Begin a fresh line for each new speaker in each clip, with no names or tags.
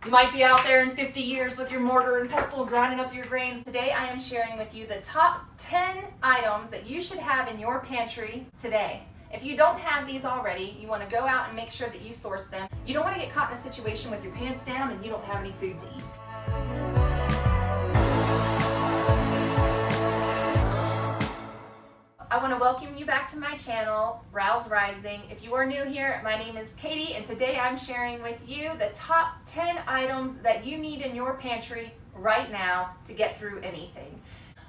You might be out there in 50 years with your mortar and pestle grinding up your grains. Today I am sharing with you the top 10 items that you should have in your pantry today. If you don't have these already, you want to go out and make sure that you source them. You don't want to get caught in a situation with your pants down and you don't have any food to eat. I want to welcome you back to my channel, Rouse Rising. If you are new here, my name is Katie, and today I'm sharing with you the top 10 items that you need in your pantry right now to get through anything.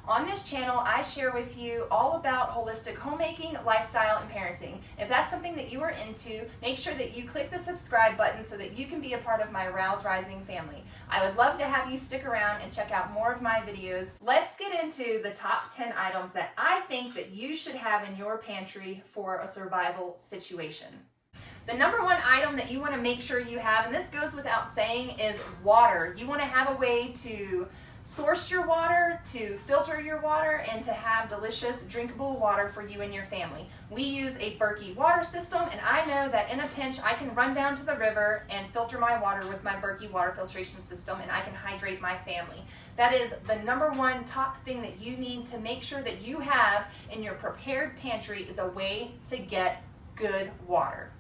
On this channel, I share with you all about holistic homemaking, lifestyle, and parenting. If that's something that you are into, make sure that you click the subscribe button so that you can be a part of my Rouse Rising family. I would love to have you stick around and check out more of my videos. Let's get into the top 10 items that I think that you should have in your pantry for a survival situation. The number one item that you want to make sure you have, and this goes without saying, is water. You want to have a way to source your water, to filter your water, and to have delicious drinkable water for you and your family. We use a Berkey water system, and I know that in a pinch I can run down to the river and filter my water with my Berkey water filtration system, and I can hydrate my family. That is the number one top thing that you need to make sure that you have in your prepared pantry, is a way to get good water.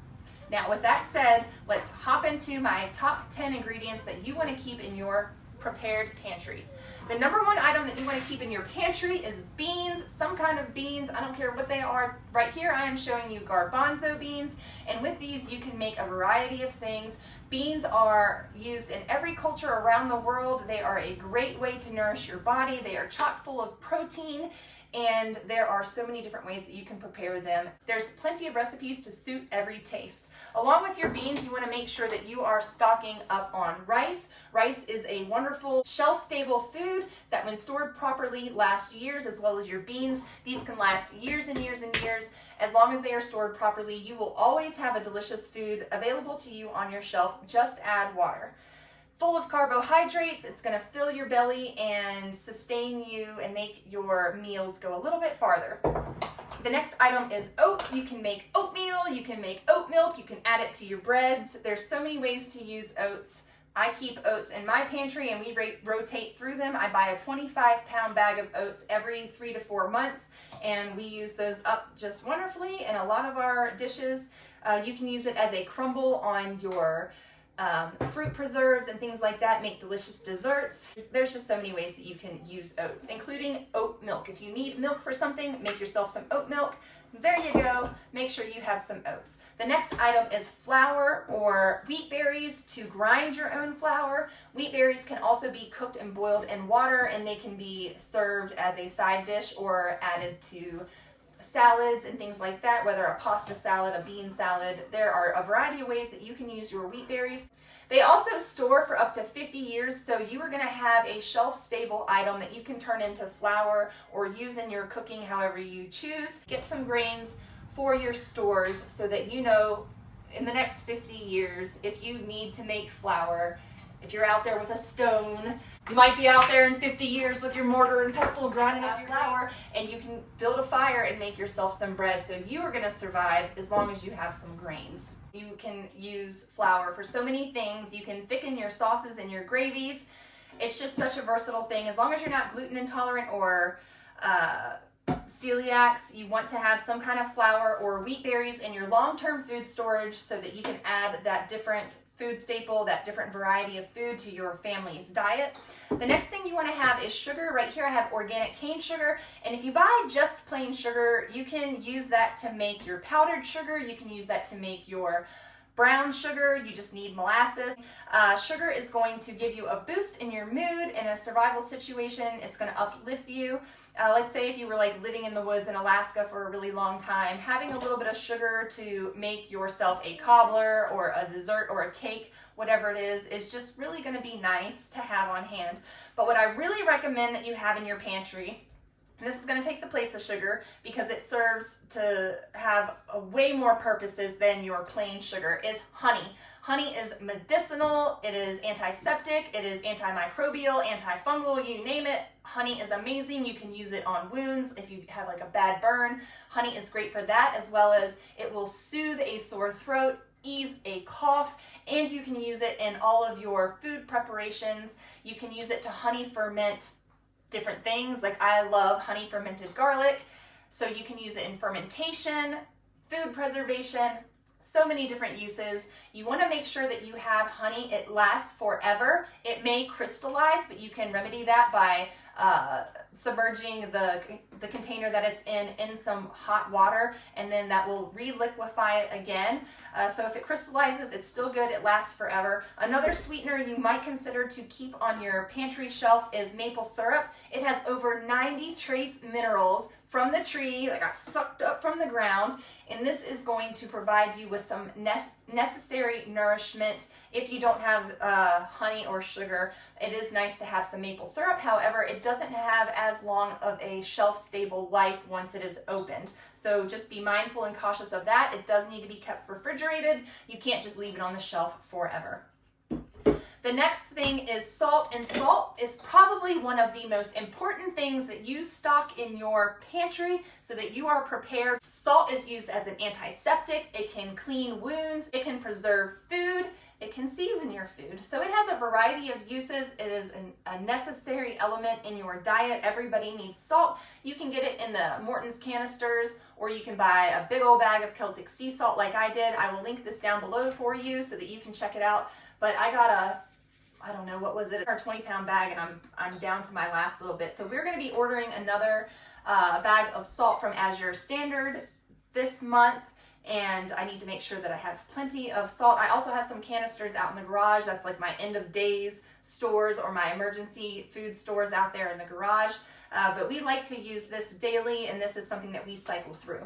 Now, with that said, let's hop into my top 10 ingredients that you want to keep in your prepared pantry. The number one item that you want to keep in your pantry is beans, some kind of beans. I don't care what they are. Right here I am showing you garbanzo beans, and with these you can make a variety of things. Beans are used in every culture around the world. They are a great way to nourish your body. They are chock full of protein, and there are so many different ways that you can prepare them. There's plenty of recipes to suit every taste. Along with your beans, you want to make sure that you are stocking up on rice. Rice is a wonderful shelf-stable food that, when stored properly, lasts years, as well as your beans. These can last years and years and years. As long as they are stored properly, you will always have a delicious food available to you on your shelf. Just add water. Full of carbohydrates, it's going to fill your belly and sustain you and make your meals go a little bit farther. The next item is oats. You can make oatmeal, you can make oat milk, you can add it to your breads. There's so many ways to use oats. I keep oats in my pantry and we rotate through them. I buy a 25-pound bag of oats every 3 to 4 months, and we use those up just wonderfully in a lot of our dishes. You can use it as a crumble on your fruit preserves and things like that, make delicious desserts. There's just so many ways that you can use oats, including oat milk. If you need milk for something, make yourself some oat milk. There you go. Make sure you have some oats. The next item is flour or wheat berries to grind your own flour. Wheat berries can also be cooked and boiled in water, and they can be served as a side dish or added to salads and things like that, whether a pasta salad, a bean salad. There are a variety of ways that you can use your wheat berries. They also store for up to 50 years, so you are going to have a shelf-stable item that you can turn into flour or use in your cooking however you choose. Get some grains for your stores so that you know in the next 50 years if you need to make flour. If you're out there with a stone, you might be out there in 50 years with your mortar and pestle grinding up your flour, and you can build a fire and make yourself some bread. So you are going to survive as long as you have some grains. You can use flour for so many things. You can thicken your sauces and your gravies. It's just such a versatile thing. As long as you're not gluten intolerant or celiacs, you want to have some kind of flour or wheat berries in your long-term food storage so that you can add that different food staple, that different variety of food to your family's diet. The next thing you want to have is sugar. Right here I have organic cane sugar, and if you buy just plain sugar, you can use that to make your powdered sugar. You can use that to make your brown sugar. You just need molasses. Sugar is going to give you a boost in your mood in a survival situation. It's going to uplift you. Let's say if you were like living in the woods in Alaska for a really long time, having a little bit of sugar to make yourself a cobbler or a dessert or a cake, whatever it is just really going to be nice to have on hand. But what I really recommend that you have in your pantry, and this is going to take the place of sugar because it serves to have way more purposes than your plain sugar, is honey. Honey is medicinal, it is antiseptic, it is antimicrobial, antifungal, you name it. Honey is amazing. You can use it on wounds if you have like a bad burn. Honey is great for that, as well as it will soothe a sore throat, ease a cough, and you can use it in all of your food preparations. You can use it to honey ferment different things. Like I love honey fermented garlic, so you can use it in fermentation, food preservation, so many different uses. You want to make sure that you have honey. It lasts forever. It may crystallize, but you can remedy that by submerging the container that it's in some hot water, and then that will re-liquefy it again. So if it crystallizes, it's still good. It lasts forever. Another sweetener you might consider to keep on your pantry shelf is maple syrup. It has over 90 trace minerals from the tree that got sucked up from the ground, and this is going to provide you with some necessary nourishment. If you don't have honey or sugar, it is nice to have some maple syrup. However, it doesn't have as long of a shelf-stable life once it is opened. So just be mindful and cautious of that. It does need to be kept refrigerated. You can't just leave it on the shelf forever. The next thing is salt, and salt is probably one of the most important things that you stock in your pantry so that you are prepared. Salt is used as an antiseptic. It can clean wounds. It can preserve food. It can season your food. So it has a variety of uses. It is a necessary element in your diet. Everybody needs salt. You can get it in the Morton's canisters, or you can buy a big old bag of Celtic sea salt like I did. I will link this down below for you so that you can check it out. But I got I don't know, what was it, a 20-pound bag, and I'm down to my last little bit. So we're going to be ordering another bag of salt from As Your Standard this month, and I need to make sure that I have plenty of salt. I also have some canisters out in the garage. That's like my end of days stores or my emergency food stores out there in the garage. But we like to use this daily, and this is something that we cycle through.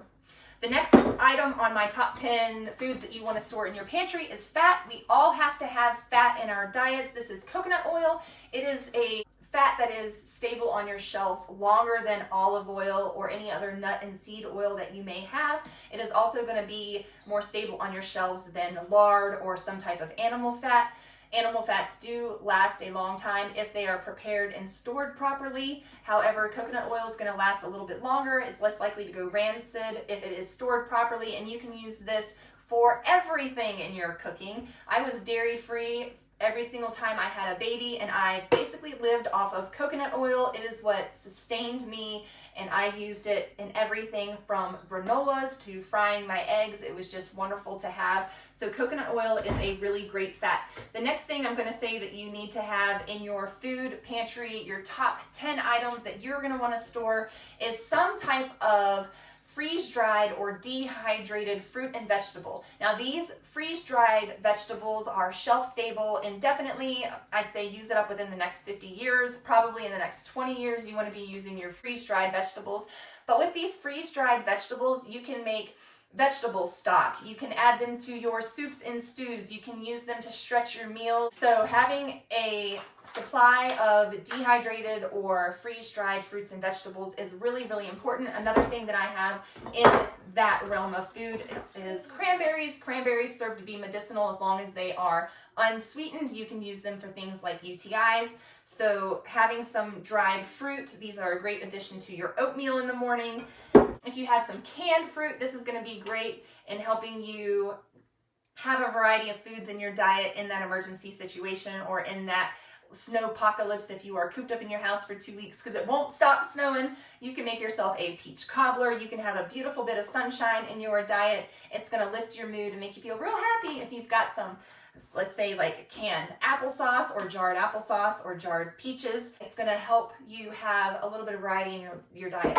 The next item on my top 10 foods that you want to store in your pantry is fat. We all have to have fat in our diets. This is coconut oil. It is a fat that is stable on your shelves longer than olive oil or any other nut and seed oil that you may have. It is also going to be more stable on your shelves than lard or some type of animal fat. Animal fats do last a long time if they are prepared and stored properly. However, coconut oil is going to last a little bit longer. It's less likely to go rancid if it is stored properly, and you can use this for everything in your cooking. I was dairy-free every single time I had a baby, and I basically lived off of coconut oil. It is what sustained me, and I used it in everything from granolas to frying my eggs. It was just wonderful to have. So coconut oil is a really great fat. The next thing I'm going to say that you need to have in your food pantry, your top 10 items that you're going to want to store, is some type of freeze-dried or dehydrated fruit and vegetable. Now these freeze-dried vegetables are shelf-stable indefinitely. I'd say use it up within the next 50 years. Probably in the next 20 years you want to be using your freeze-dried vegetables. But with these freeze-dried vegetables, you can make vegetable stock. You can add them to your soups and stews. You can use them to stretch your meals. So having a supply of dehydrated or freeze-dried fruits and vegetables is really, really important. Another thing that I have in that realm of food is cranberries. Cranberries serve to be medicinal as long as they are unsweetened. You can use them for things like UTIs. So having some dried fruit, these are a great addition to your oatmeal in the morning. If you have some canned fruit, this is going to be great in helping you have a variety of foods in your diet in that emergency situation or in that snowpocalypse. If you are cooped up in your house for 2 weeks because it won't stop snowing, you can make yourself a peach cobbler. You can have a beautiful bit of sunshine in your diet. It's going to lift your mood and make you feel real happy if you've got some, let's say, like canned applesauce or jarred applesauce or jarred peaches. It's going to help you have a little bit of variety in your diet.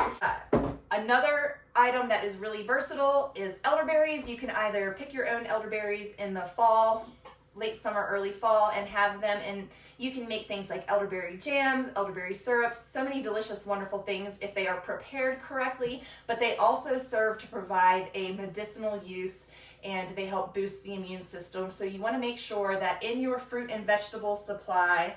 Another item that is really versatile is elderberries. You can either pick your own elderberries in the fall, late summer, early fall, and have them, and you can make things like elderberry jams, elderberry syrups, so many delicious, wonderful things if they are prepared correctly, but they also serve to provide a medicinal use and they help boost the immune system. So you want to make sure that in your fruit and vegetable supply,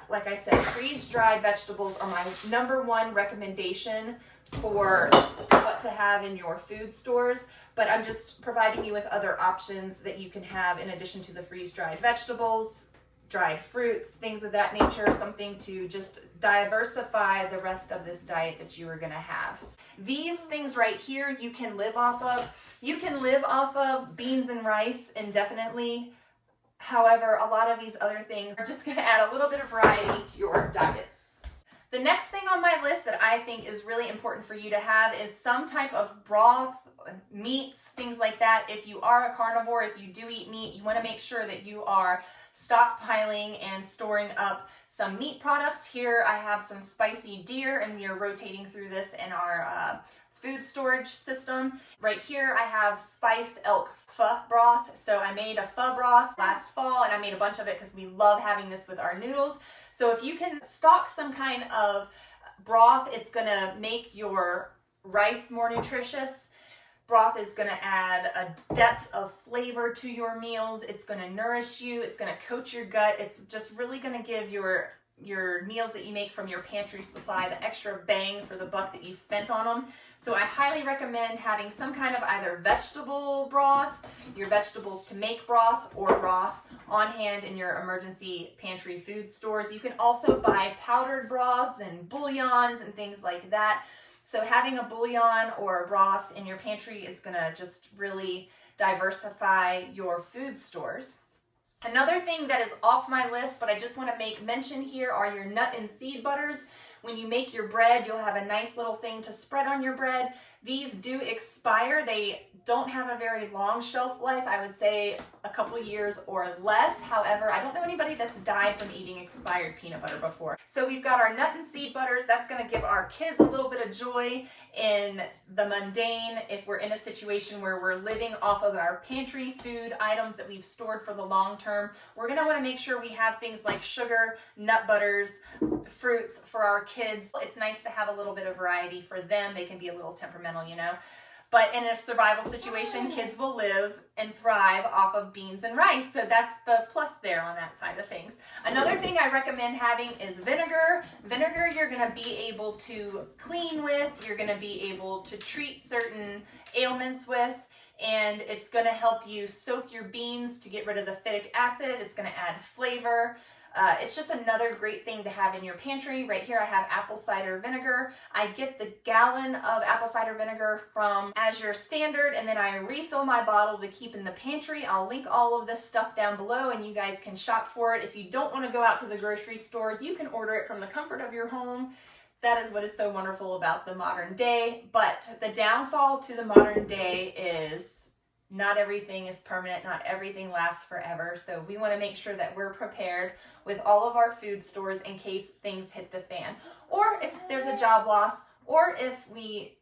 like I said, freeze-dried vegetables are my #1 recommendation for what to have in your food stores, but I'm just providing you with other options that you can have in addition to the freeze-dried vegetables. dried fruits, things of that nature, something to just diversify the rest of this diet that you are going to have. These things right here you can live off of. You can live off of beans and rice indefinitely. However, a lot of these other things are just going to add a little bit of variety to your diet. The next thing on my list that I think is really important for you to have is some type of broth, meats, things like that. If you are a carnivore, if you do eat meat, you want to make sure that you are stockpiling and storing up some meat products. Here I have some spicy deer, and we are rotating through this in our food storage system. Right here I have spiced elk pho broth. So I made a pho broth last fall, and I made a bunch of it because we love having this with our noodles. So if you can stock some kind of broth, it's gonna make your rice more nutritious. Broth is going to add a depth of flavor to your meals. It's going to nourish you. It's going to coat your gut. It's just really going to give your meals that you make from your pantry supply the extra bang for the buck that you spent on them. So I highly recommend having some kind of either vegetable broth, your vegetables to make broth, or broth on hand in your emergency pantry food stores. You can also buy powdered broths and bouillons and things like that. So having a bouillon or a broth in your pantry is going to just really diversify your food stores. Another thing that is off my list, but I just want to make mention here, are your nut and seed butters. When you make your bread, you'll have a nice little thing to spread on your bread. These do expire. They don't have a very long shelf life. I would say a couple years or less. However, I don't know anybody that's died from eating expired peanut butter before. So we've got our nut and seed butters. That's going to give our kids a little bit of joy in the mundane. If we're in a situation where we're living off of our pantry food items that we've stored for the long term, we're going to want to make sure we have things like sugar, nut butters, fruits for our kids. It's nice to have a little bit of variety for them. They can be a little temperamental, you know. But in a survival situation, kids will live and thrive off of beans and rice. So that's the plus there on that side of things. Another thing I recommend having is vinegar. Vinegar you're going to be able to clean with. You're going to be able to treat certain ailments with. And it's going to help you soak your beans to get rid of the phytic acid. It's going to add flavor. It's just another great thing to have in your pantry. Right here I have apple cider vinegar. I get the gallon of apple cider vinegar from Azure Standard, and then I refill my bottle to keep in the pantry. I'll link all of this stuff down below, and you guys can shop for it. If you don't want to go out to the grocery store, you can order it from the comfort of your home. That is what is so wonderful about the modern day. But the downfall to the modern day is not everything is permanent, not everything lasts forever. So we want to make sure that we're prepared with all of our food stores in case things hit the fan. Or if there's a job loss, or if we,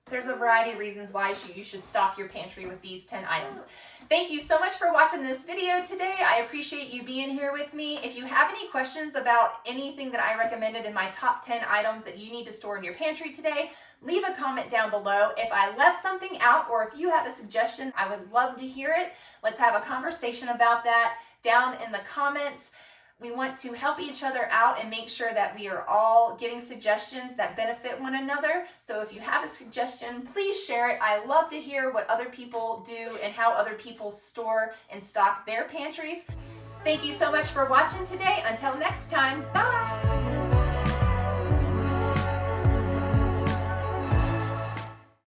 there's a variety of reasons why you should stock your pantry with these 10 items. Thank you so much for watching this video today. I appreciate you being here with me. If you have any questions about anything that I recommended in my top 10 items that you need to store in your pantry today, leave a comment down below. If I left something out, or if you have a suggestion, I would love to hear it. Let's have a conversation about that down in the comments. We want to help each other out and make sure that we are all giving suggestions that benefit one another. So if you have a suggestion, please share it. I love to hear what other people do and how other people store and stock their pantries. Thank you so much for watching today. Until next time, bye!